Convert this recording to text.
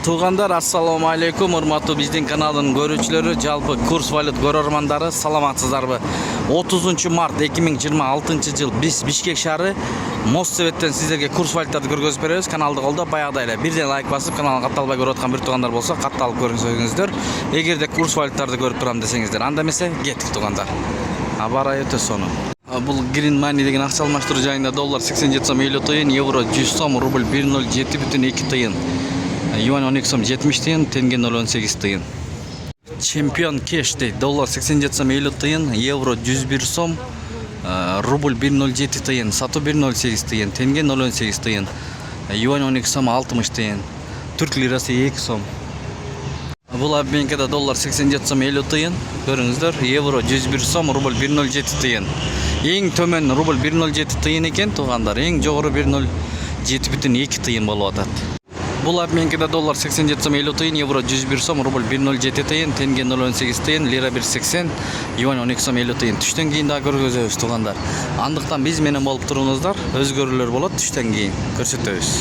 Тугандар, ассаламу алейкум, урматтуу биздин каналдын көрүүчүлөрү, жалпы курс валют көрөрмандары, саламатсыздарбы? 30 март 2026 жыл биз Бишкек шаары Моссоветтен сиздерге курс валютарды көргөзүп беребиз. Каналды колдоп, баягыдай эле бирден лайк басып, каналга катталбай көрүп аткан бир туугандар болсо, катталып көрүңүздөр. Эгерде курс валюттарды көрүп турам десеңиздер, анда эмесе кеттик туугандар. Абарай өтө сону. Бул Green Money деген акча алмаштыруу жайында доллар 87 сом 50 тыйын, евро 100 сом, рубль 107,2 тыйын. Юань 12 сом 70 тыйын, тенге 0,18 тыйын. Чемпион кеш дейт. Доллар 87 сом 50 тыйын, евро 101 сом, рубль 1,07 тыйын, сату 1,08 тыйын, тенге 0,18 тыйын. Юань 12 сом 60 тыйын, түрк лирасы 2 сом. Бул обменкада доллар 87 сом 50 тыйын, көрүңүздөр, евро 101 сом, рубль 1,07 тыйын. Эң төмөн рубль 1,07 тыйын экен туугандар, эң жогору 1,07,2 тыйын болуп атат. Бул обменкада доллар 87 сом 50 тыйын, евро 101 сом, рубль 1,07 тыйын, тенге 0,18 тыйын, лира 1,80, юань 12 сом 50 тыйын. Түштөн кийин да көргөзөбүз туугандар. Андыктан биз менен болуп туруңуздар, өзгөрүүлөр болот түштөн кийин көрсөтөбүз.